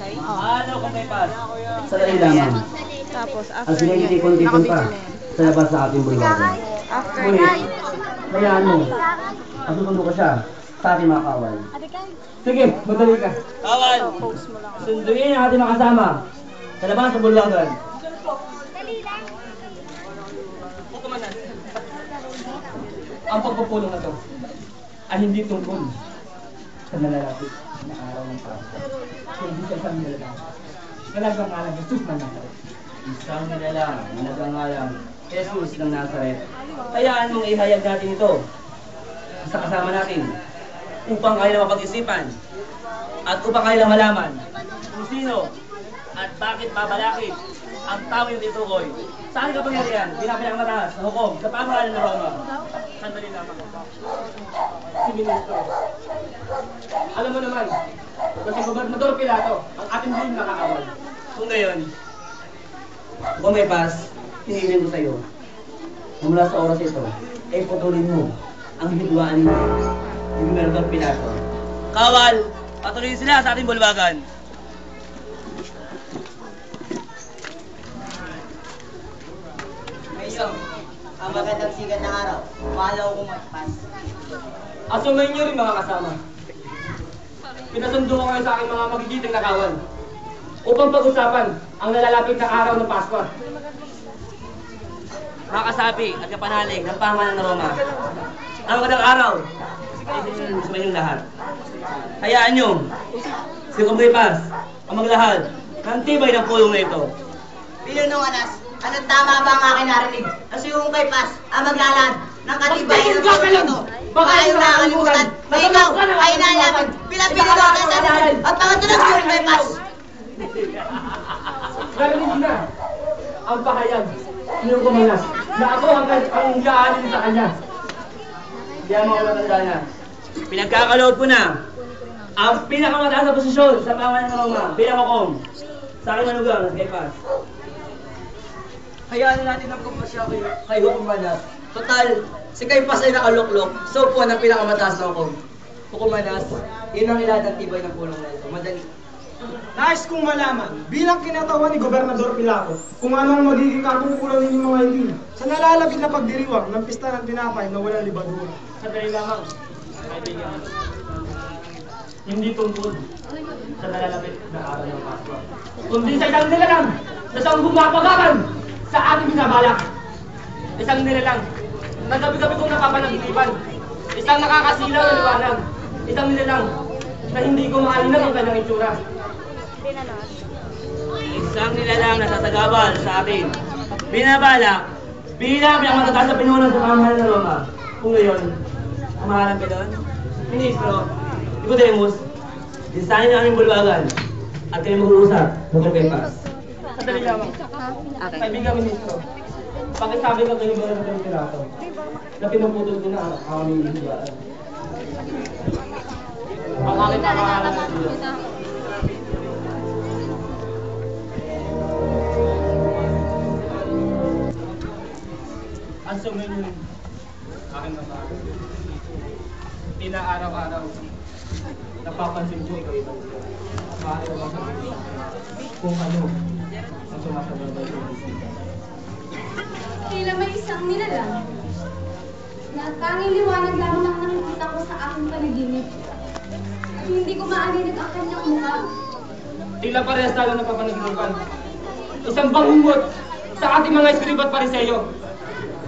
Ano kung may pas? Sa dali lamang. Tapos, Ang after yun, sinigitipon-tipon pa nakabidyo na yan. sa labas sa ating bulwagan. After Ngunit, yun, hayaan mo, masusundo ka siya sa ating mga kawal. Sige, madali ka. Kawal, post mo lang. sunduin ang ating mga kasama sa labas sa bulwagan. Kumanan. Ang pagpupulong na to ay hindi tungkol sa nalalapit na araw ng Pasko. Kundi sa isang nilalang. Nalagang-alang Jesus ng Nazaret. Isang nilalang, nalagang-alang Jesus ng Nazaret. Hayaan mong ihayag natin ito sa kasama natin upang kailang mapag-isipan at upang kailang malaman kung sino at bakit babalakid ang tao yung titukoy. Saan kapangyarihan? Binabilang mataas na hukom sa pamahalaan ng Roma. Sandali lamang. Si Ministro. Alam mo naman, kasi Gobernador Pilato, ang ating din nakakawal. Kung ngayon, kung may pas, hinihilin ko sa iyo. Mula sa oras ito, ay putulin mo ang hidwaan ninyo ni Gobernador Pilato. Kawal! Patuloyin sila sa ating bulwagan. Ngayon, ang magandang sigat ng araw, palaw kong magpas. Asumin niyo rin mga kasama. Pinasundo ko kayo sa aking mga magigiting na kawal upang pag-usapan ang nalalapit na araw ng Pasko. Mga kasapi at kapanalig ng pamahalaan ng Roma, ang magandang araw ay sa inyong lahat. Hayaan nyo, si Kumbripas, ang maglahad ng tibay ng pulong na ito. Pinunong anas, anong tama ba ang aking narinig? Ang si Hungkay Pas, ang maglalad ng katibay ng pulong na ito. Baka ayaw nakakalimutan na ikaw ay nalaman bilang pinunong ka sa atin at pangatulog si Hungkay Pas. Narinig na ang pahayag ng Kumanas na ako ang yaanin sa kanya. Hindi mo ako matandaan na. Pinagkakalood ko na ang pinakamataas na posisyon sa pamahalaan ng Roma bilang hukom sa aking manugang at kay Paz. Hayaan na natin ang kumpasya kay Hukom Manas. Total, si Kaypas ay nakaluklok, so po ang pinakamataas na hukom. Hukom Manas, yun ang ilad ng tibay ng pulong na ito. Madali. Nais kong malaman, bilang kinatawan ni Gobernador Pilato, kung ano ang magiging katungkulan ninyong mga hindi sa nalalapit na pagdiriwang ng pista ng tinapay na walang libadura. Sandali lamang, kaibigan. Hindi tungkol sa nalalapit na araw ng Pasko, kundi sa isang nilalang na siyang bumapagakan sa ating binabalak. Isang nilalang na gabi-gabi kong napapanaginipan. Isang nakakasilaw na liwanag. Isang nilalang na hindi ko maalinag ang kanyang itsura. Isang nilalang na sasagabal sa atin. Binabalak bilang pinakamatataas na pinunan sa pamahalaan ng Roma. Kung ngayon, ang maharap ka doon, Ministro, Nicodemus, lisanin na aming bulwagan at kayo mag-uusap ng Kumbripas. Sandali lamang. Kaibigan Ministro, pakisabi ka kayo ba ng Pilato na pinuputol ko na ang aming hidwaan. Ang aking pamahalaan ng Diyos. Ang sumunod, aking pamahalaan. Tila araw-araw, napapansin ko ikaw ito. Kung ano ang sumasababay sa bisita. Tila may isang nilalang na tanging liwanag lamang ang nakikita ko sa aking panaginip. At hindi ko maaninag ang kanyang mukha. Tila parehas tayo napapanaginipan. Isang bangungot sa ating mga eskribo at pariseyo.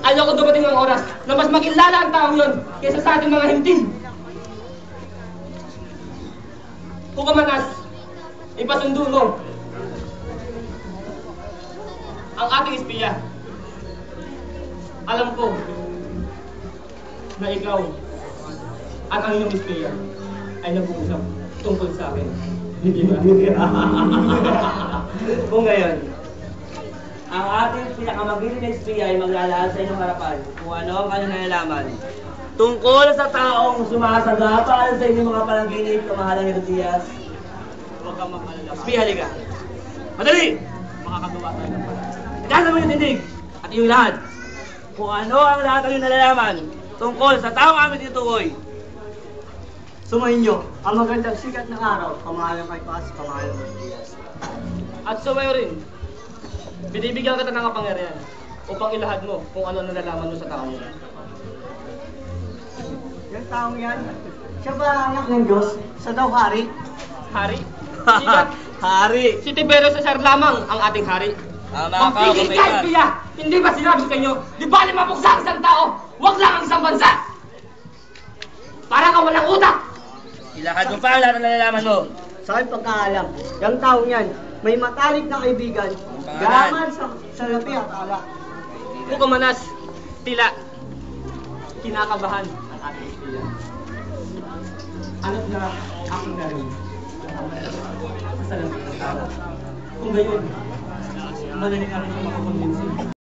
Ayaw ko dumating ang oras na mas makilala ang tao yun kaysa sa ating mga hindi. Kung Manas, ipasundo mo ang ating espiya. Alam ko na ikaw at ang iyong espiya ay nag-uusap tungkol sa akin. Hindi ba? Kung ngayon, ang ating pinakamagiling na espiya ay maglalaan sa inyong harapan kung ano ang kanyang nalalaman tungkol sa taong sumasagapal sa inyong mga panaginip, kamahalang Herodias. Huwag kang mag-alala. Espiya, halika. Madali! Makakagawa tayo ng pala. Ikasan mo yung tindig at iyong lahat kung ano ang lahat ang iyong nalalaman tungkol sa taong aming tinutukoy. Sumainyo, ang magandang sikat ng araw, pamahalang kay Paz, pamahalang kay Diaz. At sumayo rin, binibigyan kita ng kapangyarihan upang ilahad mo kung ano nalalaman mo sa taong yan. Yung taong yan, siya ba anak ng Diyos? Sa daw hari? Hari? Sikat. Hari! Si Tiberio Cesar lamang ang ating hari. Magpigil ka, Pia! Hindi ba sinabi sa inyo, di ba mabuksa ang isang tao, wag lang ang isang bansa! Para ka walang utak! Ilakad mo pa ang lahat ng nalalaman mo. Sa aking pagkaalam, yung taong yan, may matalik na kaibigan, gaman sa lapi at alak. Pukamanas, tila, kinakabahan ang ating Pia. Ano't na aking narinig sa lapi ng tao. Kung gayon, madaling ka rin siya makakonvinsin